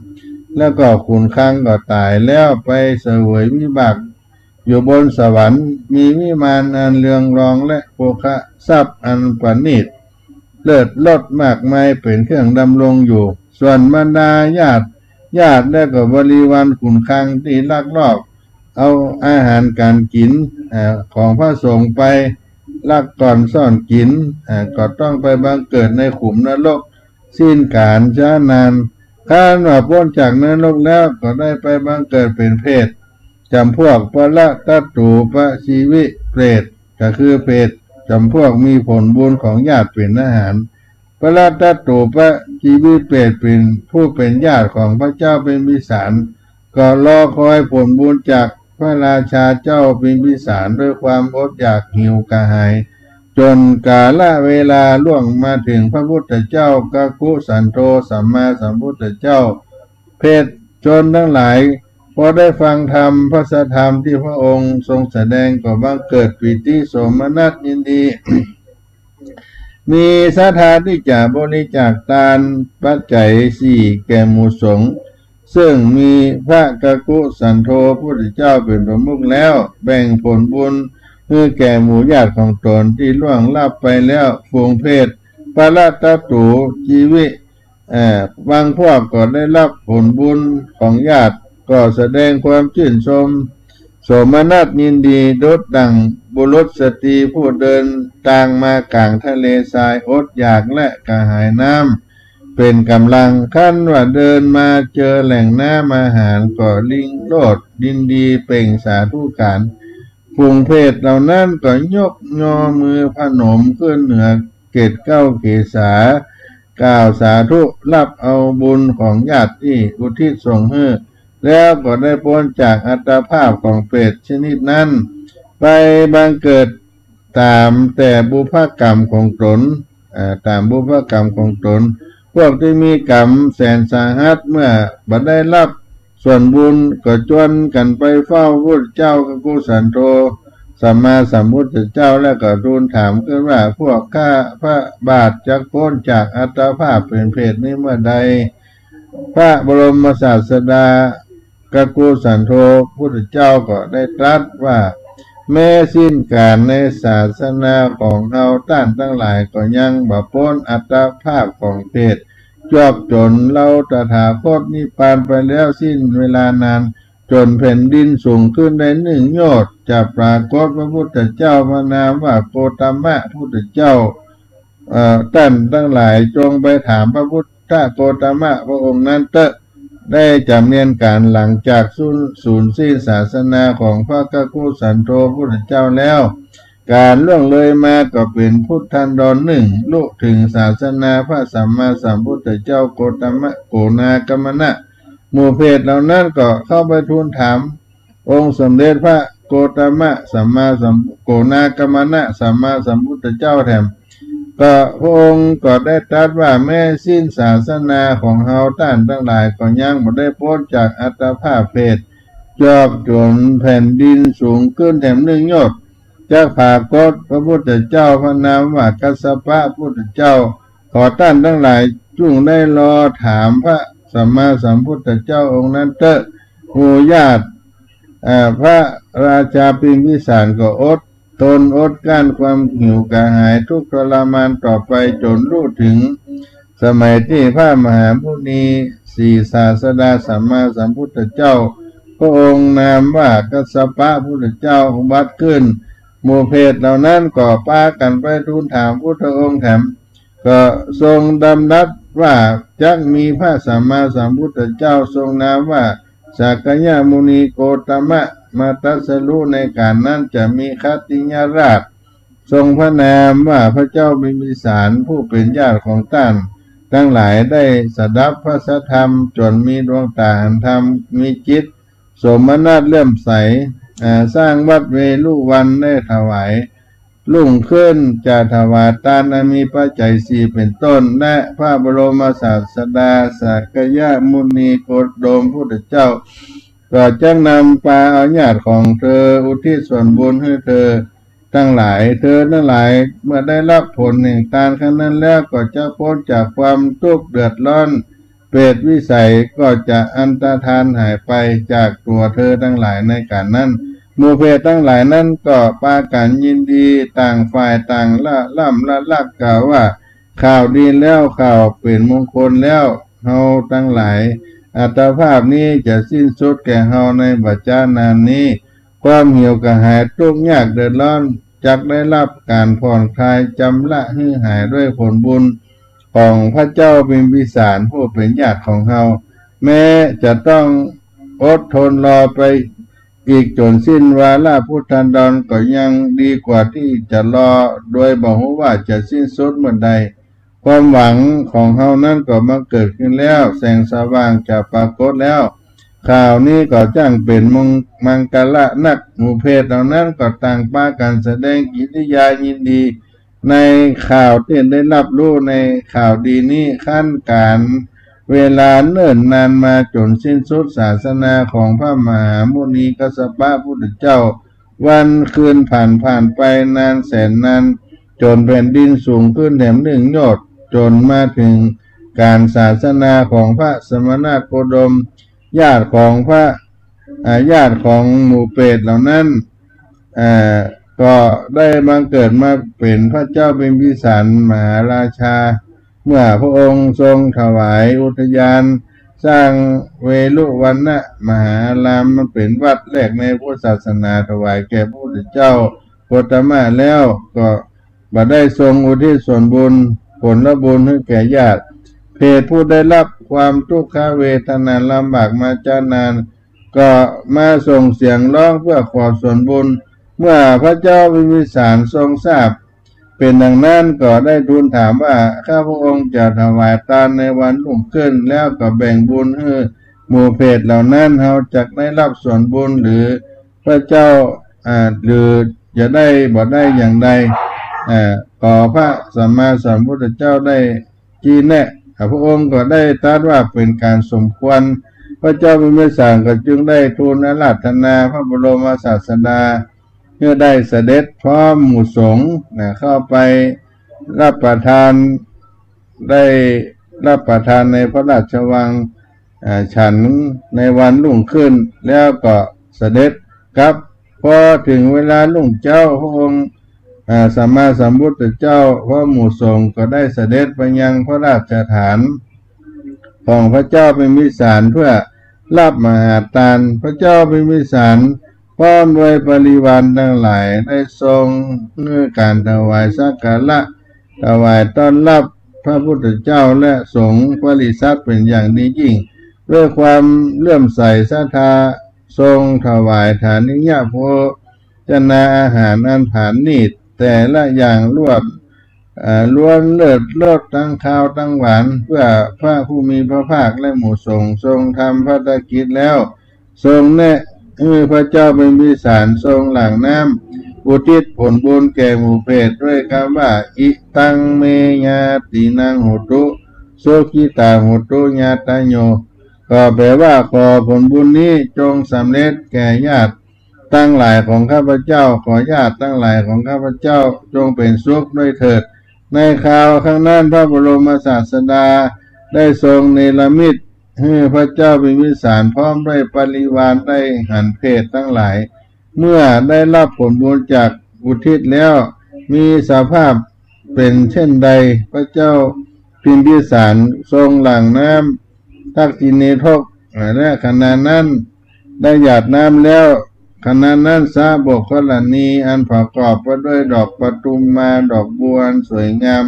Speaker 1: 3แล้วก็ขุนคลังก็ตายแล้วไปเสวยวิบากอยู่บนสวรรค์มีวิมานอันเรืองรองและโภคทรัพย์อันประณีตเลิศลดมากมายเป็นเครื่องดำรงอยู่ส่วนบรรดาญาติและก็บริวารขุนคลังที่ลักลอบเอาอาหารการกินของพระสงฆ์ไปลักก่อนซ่อนกินก็ต้องไปบังเกิดในขุมนรกสิ้นกาลช้านานข้าว่าพ้นจากนรกแล้วก็ได้ไปบังเกิดเป็นเพศจำพวกปละตัตตูปชีวิเปรตก็คือเพศจำพวกมีผลบุญของญาติเป็นอาหารปละตัตตูปชีวิเปรตเป็นผู้เป็นญาติของพระเจ้าพิมพิสารก็รอคอยผลบุญจากพระราชาเจ้าพิมพิสารด้วยความอดอยากหิวกระหายจนกาลเวลาล่วงมาถึงพระพุทธเจ้ากักกุสันโธสัมมาสัมพุทธเจ้าเพศชนทั้งหลายพอได้ฟังธรรมพระธรรมที่พระองค์ทรงแสดงก็บังเกิดปิติโสมนัสยินดี มีศรัทธาที่จะบริจาคทานปัจจัย4แก่หมู่สงฆ์ซึ่งมีพระกักกุสันโธพุทธเจ้าเป็นประมุขแล้วแบ่งผลบุญให้แก่หมู่ญาติของตนที่ล่วงลับไปแล้วฝูงเพศปละตัตตูชีวิบางพวกก็ได้รับผลบุญของญาติก็แสดงความชื่นชม สมนัสยินดีดดดังบุรุษสตรีผู้เดินทางมากลางทะเลทรายอดอยากและกระหายน้ำเป็นกำลังขั้นว่าเดินมาเจอแหล่งน้ำอาหารก็ลิงโลดยินดีเปล่งสาธุการฝูงเพศเหล่านั้นก็ยกยอมือพนมขึ้นเหนือเกศเก้าเกศากล่าวสาธุรับเอาบุญของญาติที่อุทิศส่งให้แล้วก็ได้พ้นจากอัตภาพของเปรตชนิดนั้นไปบังเกิดตามแต่บุพกรรมของตนตามบุพกรรมของตนพวกที่มีกรรมแสนสาหัสเมื่อบัดได้รับส่วนบุญก็จวนกันไปเฝ้าพระพุทธเจ้ากุสันโธสัมมาสัมพุทธเจ้าและก็ทูลถามขึ้นว่าพวกข้าพระบาทจะพ้นจากอัตภาพเป็นเพศนี้เมื่อใดพระบรมศาสดากกุสันโธพุทธเจ้าก็ได้ตรัสว่าแม้สิ้นการในศาสนาของเราท่านทั้งหลายก็ยังบ่พ้นอัตภาพของเพศจวบจนเราตถาคตนิพพานไปแล้วสิ้นเวลานานจนแผ่นดินสูงขึ้นได้1 โยชน์จะปรากฏพระพุทธเจ้าพระนามว่าโกตมะพุทธเจ้าท่านทั้งหลายจงไปถามพระพุทธโกตมะพระองค์นั้นเถอะได้จำเนียนการหลังจากสูญสิ้นศาสนาของพระกักุสันโธพุทธเจ้าแล้วการล่วงเลยมาก็เป็นพุทธันดร1ลุถึงศาสนาพระสัมมาสัมพุทธเจ้าโกตมะโกนากมนะหมู่เพศเหล่านั้นก็เข้าไปทูลถามองค์สมเด็จพระโกตมะสัมมาสัมโกนากมนะสัมมาสัมพุทธเจ้าแถมก็พระองค์ก็ได้ตรัสว่าแม้สิ้นศาสนาของเฮาท่านทั้งหลายก็ยังบ่ได้พ้นจากอัตภาพเพศจอบจนแผ่นดินสูงขึ้นแถม1 โยชน์จากปรากฏพระพุทธเจ้าพระนามว่ากัสสปะพุทธเจ้าขอท่านทั้งหลายจงได้รอถามพระสัมมาสัมพุทธเจ้าองค์นั้นเถอะหมู่ญาติพระราชาพิมพิสารก็อดทนอดกลั้นความหิวกระหายทุกข์ทรมานต่อไปจนรู้ถึงสมัยที่พระมหามุนี4ศาสดาสัมมาสัมพุทธเจ้าพระองค์นามว่ากัสสปะพุทธเจ้าอุบัติขึ้นหมู่เพศเหล่านั้นก็พากันไปทูลถามพุทธองค์แถมก็ทรงดำรัสว่าจักมีพระสัมมาสัมพุทธเจ้าทรงนามว่าสักกยมุนีโกตมะมาตรัสรู้ในการนั้นจะมีคัตติยราชทรงพระนามว่าพระเจ้าบิมพิสารผู้เป็นญาติของท่านทั้งหลายได้สดับพระสัทธรรมจนมีดวงตาเห็นธรรมมีจิตสมนัสเลื่อมใสสร้างวัดเวลุวันได้ถวายลุ่งขึ้นจะถวายทานมีปัจจัย4เป็นต้นและพระบรมศาสดาสักยมุนีโคดมพุทธเจ้าก็จะนำปาเอาญาติของเธออุทิศส่วนบุญให้เธอทั้งหลายเธอทั้งหลายเมื่อได้รับผลแห่งทานครั้งนั้นแล้วก็จะพ้นจากความทุกข์เดือดร้อนเปรตวิสัยก็จะอันตรธานหายไปจากตัวเธอทั้งหลายในการนั้นหมู่เพศทั้งหลายนั้นก็ปากันยินดีต่างฝ่ายต่างล่ำละลักกล่าวว่าข่าวดีแล้วข่าวเป็นมงคลแล้วเฮาทั้งหลายอัตภาพนี้จะสิ้นสุดแก่เฮาในบัจจานานนี้ความหิวกระหายทุกข์ยากเดือดร้อนจักได้รับการผ่อนคลายจำละให้หายด้วยผลบุญของพระเจ้าพิมพิสารผู้เป็นญาติของเฮาแม้จะต้องอดทนรอไปอีกจนสิ้นวาระพุทธันดรก็ยังดีกว่าที่จะรอโดยบอกว่าจะสิ้นสุดเมื่อใดความหวังของเฮานั้นก็มาเกิดขึ้นแล้วแสงสว่างจะปรากฏแล้วข่าวนี้ก็จ้างเป็นมังกละนักหมู่เพศเหล่านั้นก็ต่างปากันแสดงกิริยายินดีในข่าวที่ได้รับรู้ในข่าวดีนี้ขั้นการเวลาเนิ่นนานมาจนสิ้นสุดศาสนาของพระมหามุนีกัสสปะพุทธเจ้าวันคืนผ่านไปนานแสนนานจนแผ่นดินสูงขึ้นแถม1 โยชน์จนมาถึงการศาสนาของพระสมณโคดมญาติของหมู่เปรตเหล่านั้นก็ได้บังเกิดมาเป็นพระเจ้าพิมพิสารมหาราชาเมื่อพระองค์ทรงถวายอุทยาน สร้างเวลุวันนะมหาอารามมันเป็นวัดแรกในพุทธศาสนาถวายแก่พระพุทธเจ้าโคตมะแล้วก็บ่ได้ทรงอุทิศส่วนบุญผลบุญให้แก่ญาติเพศผู้ได้รับความทุกขเวทนาลำบากมาจานานก็มาส่งเสียงร้องเพื่อขอส่วนบุญเมื่อพระเจ้าพิมพิสารทรงทราบเป็นดังนั้นก็ได้ทูลถามว่าข้าพระองค์จะถวายทานในวันรุ่งขึ้นแล้วก็แบ่งบุญให้หมู่เพศเหล่านั้นเขาจะได้รับส่วนบุญหรือพระเจ้าหรือจะได้บ่ได้อย่างใดขอพระสัมมาสัมพุทธเจ้าได้ชี้แนะพระองค์ก็ได้ตรัสว่าเป็นการสมควรพระเจ้าพิมพิสารก็จึงได้ทูลอาราธนาพระบรมศาสดาเมื่อได้เสด็จพร้อมหมู่สงฆ์เข้าไปรับประทานได้รับประทานในพระราชวังฉันในวันรุ่งขึ้นแล้วก็เสด็จกลับพอถึงเวลารุ่งเจ้าพระองค์สัมมาสัมพุทธเจ้าพระหมู่สงฆ์ก็ได้เสด็จไปยังพระราชฐานของพระเจ้าพิมพิสารเพื่อรับมหาทานพระเจ้าพิมพิสารพร้อมด้วยบริวารทั้งหลายได้ทรงเนื่อการถวายสักการะถวายต้อนรับพระพุทธเจ้าและสงฆ์บริษัทเป็นอย่างดียิ่งด้วยความเลื่อมใสศรัทธาทรงถวายฐานิยโภชนาอาหารอันผานิตแต่ละอย่างล้วนเลิศรสทั้งข้าวทั้งหวานเพื่อพระผู้มีพระภาคและหมู่สงฆ์ทรงทำภารกิจแล้วทรงแนะพระเจ้าเป็นพิสารทรงหลั่งน้ำอุทิศผลบุญแก่หมู่เพศด้วยคำว่าอิตังเมญาตินังโหตุโสกิตาโหตุญาตโยก็แปลว่าขอผลบุญนี้จงสำเร็จแก่ญาติตั้งหลายของข้าพเจ้าขอญาติตั้งหลายของข้าพเจ้าจงเป็นสุขด้วยเถิดในคราวข้างนั้นพระบรมศาสดาได้ทรงเนรมิตให้พระเจ้าพิมพิสารพร้อมด้วยปริวารได้หันเพศทั้งหลายเมื่อได้รับผลบุญจากอุทิศแล้วมีสภาพเป็นเช่นใดพระเจ้าพิมพิสารทรงหลั่งน้ำทักษิณีทกและขณะนั้นได้หยาดน้ำแล้วขณะนั้นสาบกขลานีอันประกอบไปด้วยดอกปทุมมาดอกบัวสวยงาม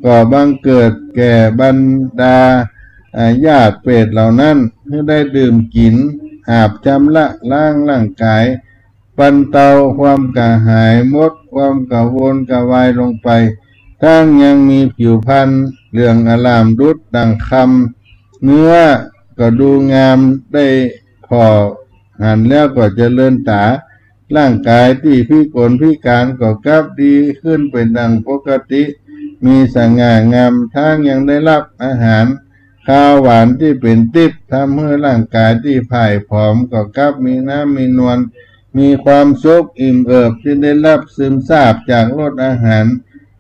Speaker 1: ก็บังเกิดแก่บรรดาญาติเปรตเหล่านั้นให้ได้ดื่มกินอาบชำระล้างร่างกายบรรเทาความกระหายหมดความกระวนกระวายลงไปทั้งยังมีผิวพรรณเหลืองอลามดุจดังคำเนื้อก็ดูงามได้พอหันแล้วก็เจริญตาร่างกายที่พิกลพิการก็กลับดีขึ้นเป็นดังปกติมีสง่างามทั้งยังได้รับอาหารข้าวหวานที่เป็นทิพย์ทำให้ร่างกายที่ผ่ายผอมก็กลับมีน้ำมีนวลมีความสุขอิ่มเอิบที่ได้รับซึมซาบจากรสอาหาร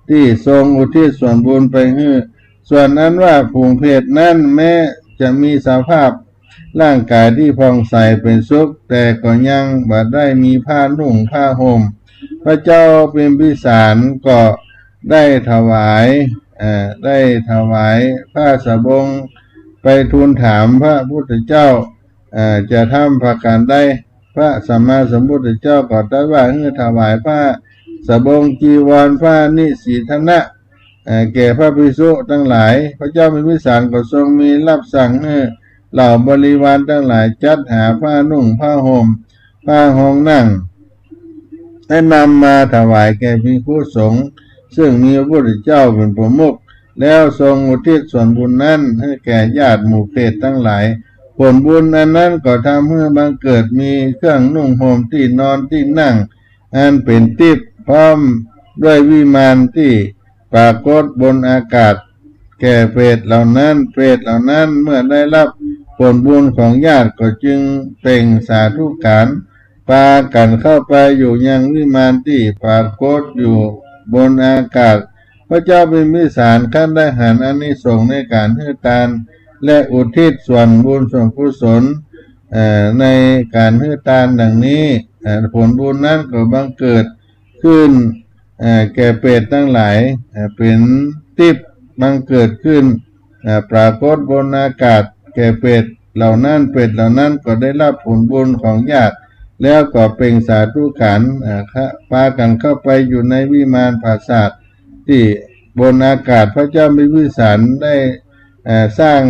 Speaker 1: ที่ทรงอุทิศส่วนบุญไปให้ส่วนนั้นว่าผูงเพศนั้นแม้จะมีสภาพร่างกายที่ผ่องใสเป็นสุขแต่ก็ยังบ่ได้มีผ้านุ่งผ้าห่มพระเจ้าพิมพิสารก็ได้ถวายผ้าสบงไปทูลถามพระพุทธเจ้าจะทำประการใดพระสัมมาสัมพุทธเจ้าก็ตรัสว่าให้ถวายผ้าสบงจีวรผ้านิสีธนะแก่พระภิกษุทั้งหลายพระเจ้าพิมพิสารก็ทรงมีรับสั่งให้เหล่าบริวารทั้งหลายจัดหาผ้านุ่งผ้าห่มผ้าห้องนั่งให้นำมาถวายแก่ภิกษุสงฆ์ซึ่งมีพระพุทธเจ้าเป็นประมุขแล้วทรงอุทิศส่วนบุญนั้นให้แก่ญาติหมู่เพศทั้งหลายผลบุญอันนั้นก็ทำให้บังเกิดมีเครื่องนุ่งห่มที่นอนที่นั่งอันเป็นทิพย์พร้อมด้วยวิมานที่ปรากฏบนอากาศแก่เปรตเหล่านั้นเมื่อได้รับผลบุญของญาติก็จึงเปล่งสาธุการพากันเข้าไปอยู่ยังวิมานที่ปรากฏอยู่บนอากาศพระเจ้าพิมพิสารขั้นได้หันอานิสงส์ในการให้ทานและอุทิศส่วนบุญส่วนกุศลในการให้ทานดังนี้ผลบุญนั้นก็บังเกิดขึ้นแก่เปรตทั้งหลายเป็นทิพย์บังเกิดขึ้นปรากฏบนอากาศ แก่เป็ดเหล่านั้นเป็ดเหล่านั้นก็ได้รับผลบุญของญาติแล้วก็เป็นสาธุขันธ์พากันเข้าไปอยู่ในวิมานปราสาทที่บนอากาศพระเจ้ามิวิสารได้สร้าง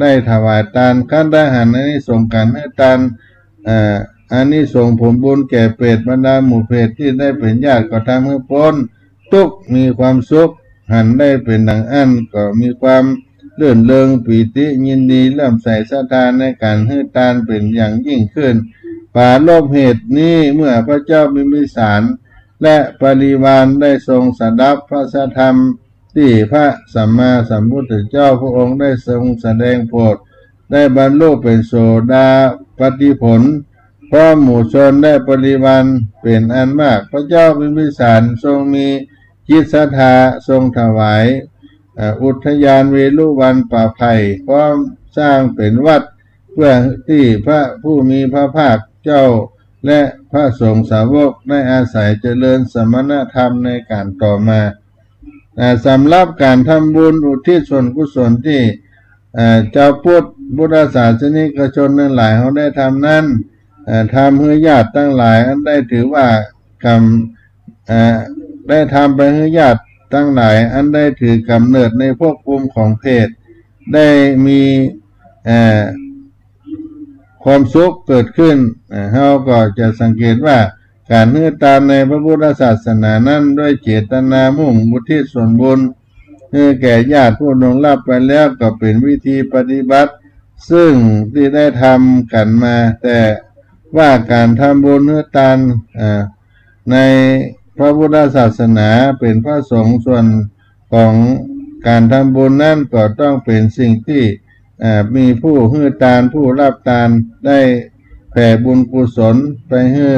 Speaker 1: ได้ถวายทานขั้นได้หันอานิสงส์การให้ทานอานิสงส์ผลบุญแก่เปรตบรรดาหมู่เปรตที่ได้เป็นญาติก็ทำให้พ้นทุกข์มีความสุขหันได้เป็นดังอันก็มีความเลื่อนเริงปีติยินดีเริ่มใส่ศรัทธาในการให้ทานเป็นอย่างยิ่งขึ้นป่าลบเหตุนี้เมื่อพระเจ้ามิมิสารและปริวารได้ทรงสดับพระธรรมที่พระสัมมาสัมพุทธเจ้าพระองค์ได้ทรงแสดงโปรดได้บรรลุเป็นโสดาปัตติผลเพราะหมู่ชนได้ปริวารเป็นอันมากพระเจ้ามิมิสารทรงมีจิตศรัทธาทรงถวายอุทยานเวฬุวันป่าไผ่พร้อมสร้างเป็นวัดเพื่อที่พระผู้มีพระภาคเจ้าและพระสงฆ์สาวกได้อาศัยเจริญสมณธรรมในการต่อมาสำหรับการทำบุญอุทิศส่วนกุศลที่เจ้าพุทธศาสนิกชนทั้งหลายเขาได้ทำนั้นทำให้ญาติทั้งหลายอันได้ถือว่ากรรมได้ทำไปให้ญาติทั้งหลายอันได้ถือกำเนิดในภพภูมิของเพศได้มีความสุขเกิดขึ้นเราก็จะสังเกตว่าการให้ทานในพระพุทธศาสนานั้นด้วยเจตนามุ่งอุทิศส่วนบุญให้แก่ญาติผู้ล่วงลับไปแล้วก็เป็นวิธีปฏิบัติซึ่งที่ได้ทำกันมาแต่ว่าการทำบุญให้ทานในพระพุทธศาสนาเป็นพระสงฆ์ส่วนของการทำบุญนั้นก็ต้องเป็นสิ่งที่มีผู้ให้ทานผู้รับทานได้แผ่บุญกุศลไปให้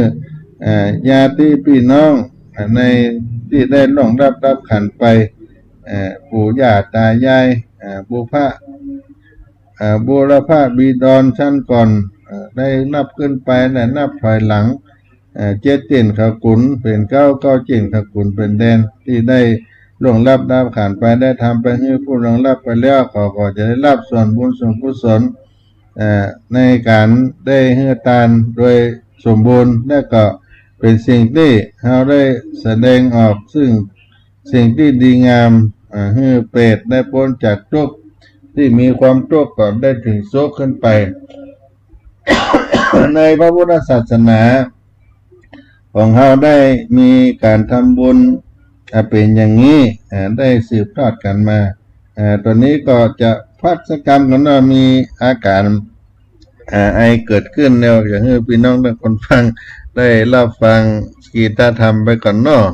Speaker 1: ญาติพี่น้องในที่ได้ล่วงรับขันไปปู่ย่าตายายบุรพบิดรชั้นก่อนได้นับขึ้นไปและนับถอยหลังเจ็ดเจนขกุลเป็นเก้าเจนขกุลเป็นแดนที่ได้ล่วงรับขันไปได้ทำไปให้ผู้ล่วงรับไปแล้วก็จะได้รับส่วนบุญส่วนกุศลในการได้ให้ทานโดยสมบูรณ์และก็เป็นสิ่งที่เราได้แสดงออกซึ่งสิ่งที่ดีงามให้เปรตได้พ้นจากทุกข์ที่มีความทุกข์ก็ได้ถึงสุขขึ้นไป ในพระพุทธศาสนาของเราได้มีการทำบุญเป็นอย่างนี้ได้สืบทอดกันมาตอนนี้ก็จะพัฒกรรมกันว่ามีอาการไอเกิดขึ้นแล้วอย่างให้พี่น้องทุกคนฟังได้รับฟังกีตาธรรมไปก่อนเนาะ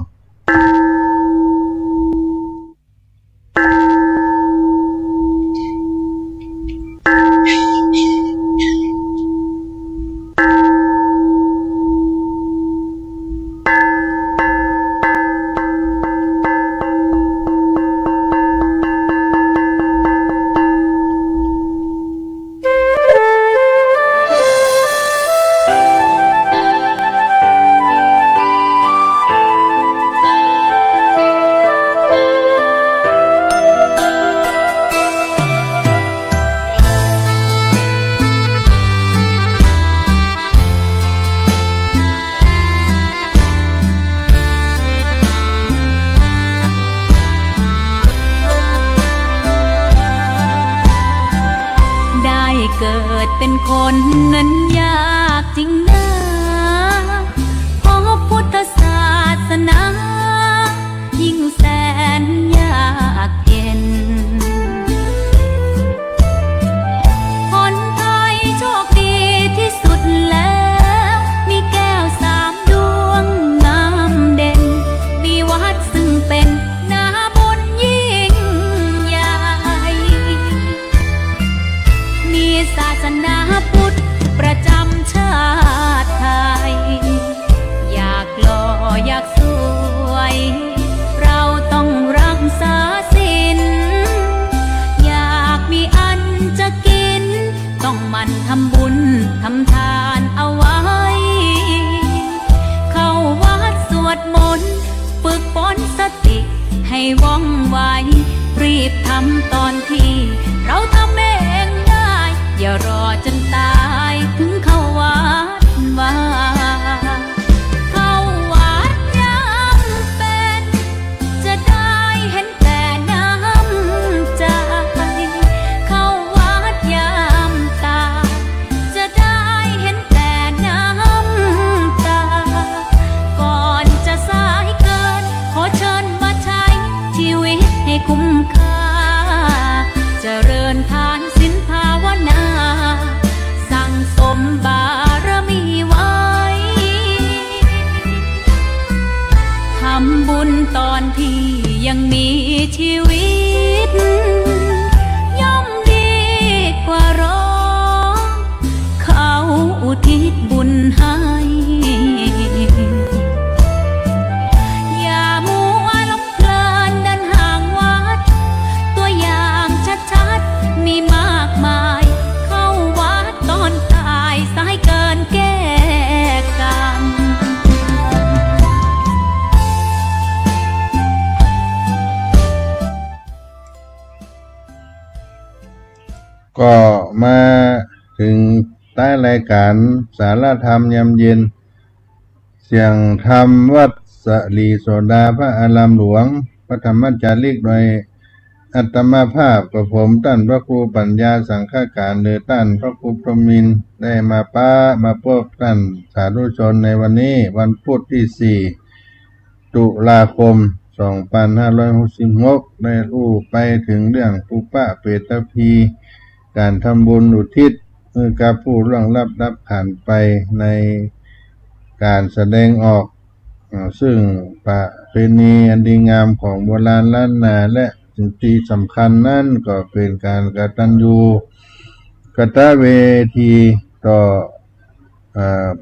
Speaker 3: เป็นคนนั้นยากจริงนะเพราะพุทธศาสนายิ่งแสนยากเย็นคนไทยโชคดีที่สุดแล้วมีแก้ว3 ดวงงามเด่นมีวัดซึ่งเป็นนาบุญยิ่งใหญ่มีศาสนาพุทธประจำชาติไทยอยากหล่ออยากสวยเราต้องรักษาศีลอยากมีอันจะกินต้องหมั่นทำบุญทำทานเอาไว้เข้าวัดสวดมนต์ฝึกฝนสติให้ว่องไวรีบทำตอนที่เราทำเองได้อย่ บุญตอนที่ยังมีชีวิตย่อมดีกว่ารอเขาอุทิศบุญให้อย่ามัวหลงเพลินเดินห่างวัดตัวอย่างชัดๆมีมากมายเข้าวัดตอนตายสายเกินแก้กรรม
Speaker 1: ก็มาถึงใต้รายการสารธรรมยามเย็นเสียงธรรมวัดสลีโสดาพระอารามหลวงพระธรรมจาริกโดยอัตมาภาพกับผมท่านพระครูปัญญาสังฆการหรือท่านพระครูพรหมินทร์ได้มาพบท่านสาธุชนในวันนี้วันพุธที่4ตุลาคม2566ได้รู้ไปถึงเรื่องปุปปะเปตพีการทำบุญอุทิศกับผู้ล่วงลับผ่านไปในการแสดงออกซึ่งประเพณีอันดีงามของโบราณล้านนาและสิ่งที่สำคัญนั่นก็เป็นการกตัญญูกตเวทีต่อ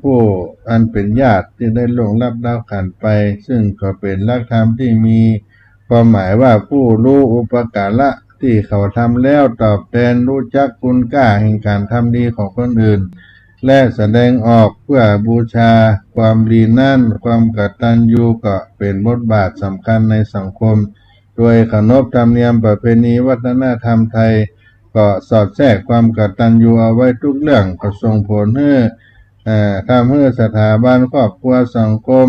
Speaker 1: ผู้อันเป็นญาติที่ได้ล่วงลับผ่านไปซึ่งก็เป็นหลักธรรมที่มีความหมายว่าผู้รู้อุปการะที่เขาทำแล้วตอบแทนรู้จักคุณค่าแห่งการทำดีของคนอื่นและแสดงออกเพื่อบูชาความดีนั่นความกตัญญูก็เป็นบทบาทสำคัญในสังคมโดยขนบธรรมเนียมประเพณีวัฒนธรรมไทยก็สอดแทรกความกตัญญูเอาไว้ทุกเรื่องก็ส่งผลให้ทำให้สถาบันครอบครัวสังคม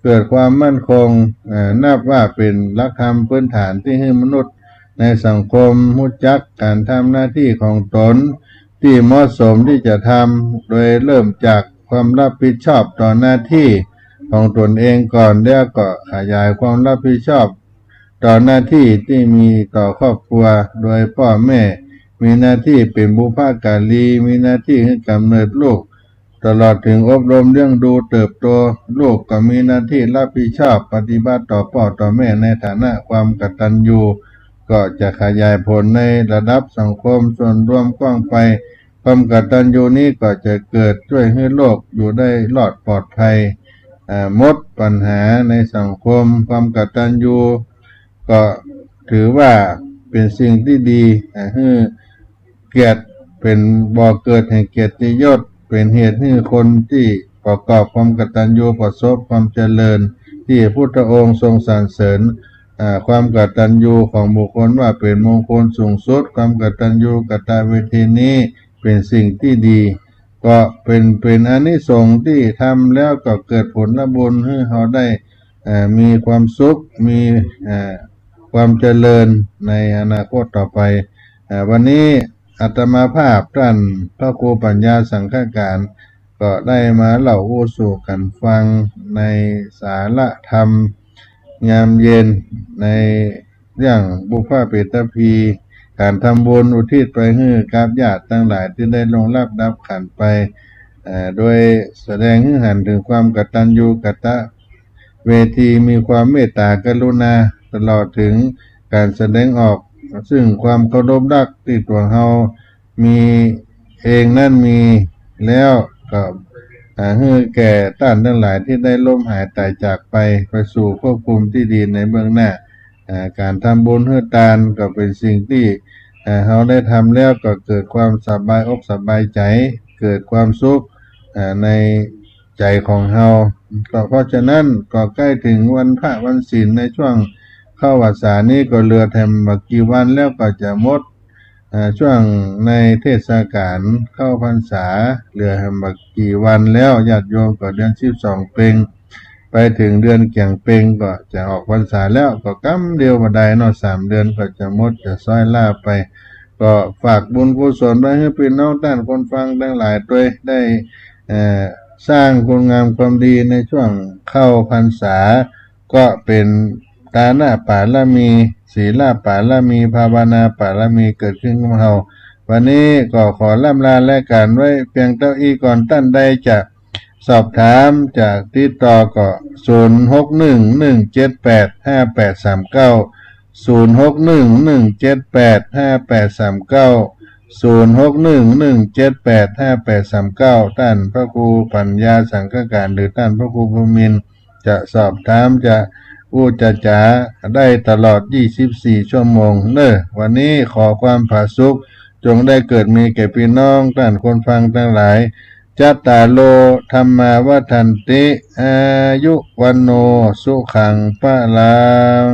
Speaker 1: เกิดความมั่นคงนับว่าเป็นหลักธรรมพื้นฐานที่ให้มนุษย์ในสังคมรู้จักการทำหน้าที่ของตนที่เหมาะสมที่จะทำโดยเริ่มจากความรับผิดชอบต่อหน้าที่ของตนเองก่อนแล้วก็ขยายความรับผิดชอบต่อหน้าที่ที่มีต่อครอบครัวโดยพ่อแม่มีหน้าที่เป็นบุพการีมีหน้าที่ให้กำเนิดลูกตลอดถึงอบรมเลี้ยงดูเติบโตลูกก็มีหน้าที่รับผิดชอบปฏิบัติต่อพ่อต่อแม่ในฐานะความกตัญญูก็จะขยายผลในระดับสังคมส่วนรวมกว้างไปความกตัญญูนี้ก็จะเกิดช่วยให้โลกอยู่ได้รอดปลอดภัยหมดปัญหาในสังคมความกตัญญูก็ถือว่าเป็นสิ่งที่ดีให้เกียรติเป็นบ่อเกิดแห่งเกียรติยศเป็นเหตุให้คนที่ประกอบความกตัญญูประสบความเจริญที่พุทธองค์ทรงสรรเสริญความกตัญญูของบุคคลว่าเป็นมงคลสูงสุดความกตัญญูกตเวทีนี้เป็นสิ่งที่ดีก็เป็นอานิสงส์ที่ทำแล้วก็เกิดผลบุญให้เราได้มีความสุขมีความเจริญในอนาคตต่อไปวันนี้อาตมาภาพท่านพระครูปัญญาสังฆการก็ได้มาเล่าสู่กันฟังในสาระธรรมยามเย็นในเรื่องบุพเพเปตพีการทำบุญอุทิศไปให้กับญาติทั้งหลายที่ได้ลงรับขันไปโดยแสดงให้เห็นถึงความกตัญญูกตเวทีมีความเมตตากรุณาตลอดถึงการแสดงออกซึ่งความเคารพรักที่ตัวเรามีเองนั่นมีแล้วก็ให้แก่ท่านทั้งหลายที่ได้ล้มหายตายจากไปสู่ภพภูมิที่ดีในเบื้องหน้าการทำบุญให้ทานก็เป็นสิ่งที่เราได้ทำแล้วก็เกิดความสบายอกสบายใจเกิดความสุขในใจของเราก็เพราะฉะนั้นก็ใกล้ถึงวันพระวันศีลในช่วงเข้าพรรษานี้ก็เหลือแถมบักกี่วันแล้วก็จะหมดช่วงในเทศกาลเข้าพรรษาเหลือแถมบักกี่วันแล้วญาติโยมก็เดือน12เพ็งไปถึงเดือนเกี่ยงเพ็งก็จะออกพรรษาแล้วก็กำเดียวมาได้เนาะ3 เดือนก็จะหมดจะซ้อยล่าไปก็ฝากบุญกุศลไว้ให้พี่น้องท่านคนฟังทั้งหลายด้วยได้สร้างคุณงามความดีในช่วงเข้าพรรษาก็เป็นทานะปาละมีศีลปาละมีภาวนาปาละมีเกิดขึ้นกับเราวันนี้ก็ขอล่ำลาและการไว้เพียงเท่านี้ก่อนท่านใดจะ สอบถามจากติดต่อก็0611785839 0611785839 0611785839ท่านพระครูปัญญาสังฆการหรือท่านพระครูภูมินทร์จะสอบถามจะพูดจะจ๋าได้ตลอด24ชั่วโมงวันนี้ขอความผาสุกจงได้เกิดมีแก่พี่น้องท่านคนฟังทั้งหลายจัตตาโลธรรมาวัฏันติอายุวันโนสุขังพลัง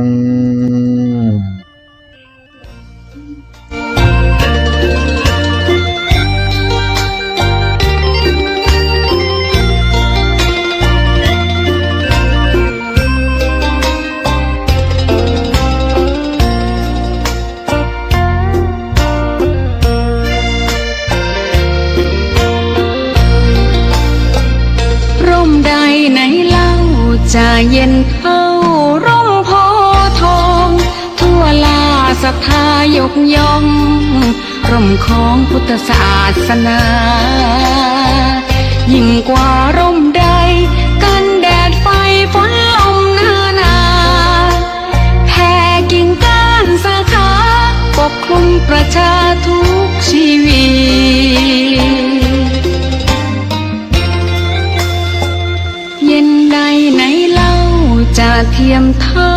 Speaker 3: จะเย็นเท่าร่มโพธิ์ทองทั่วลาศรัทธายกย่องร่มของพุทธศาสนายิ่งกว่าร่มใดกันแดดไฟฝนลมนาแผ่กิ่งก้านสาขาปกคลุมประชาทุกชีวิตเย็นใดไหนเล่าจะเทียมเท่า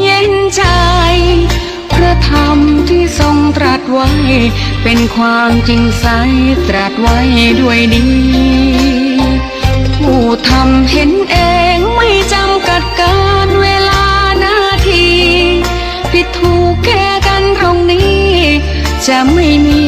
Speaker 3: เย็นใจพระธรรมที่ทรงตรัสไว้เป็นความจริงใสตรัสไว้ด้วยดีผู้ทำเห็นเองไม่จำกัดการเวลานาทีผิดถูกแค่กันตรงนี้จะไม่มี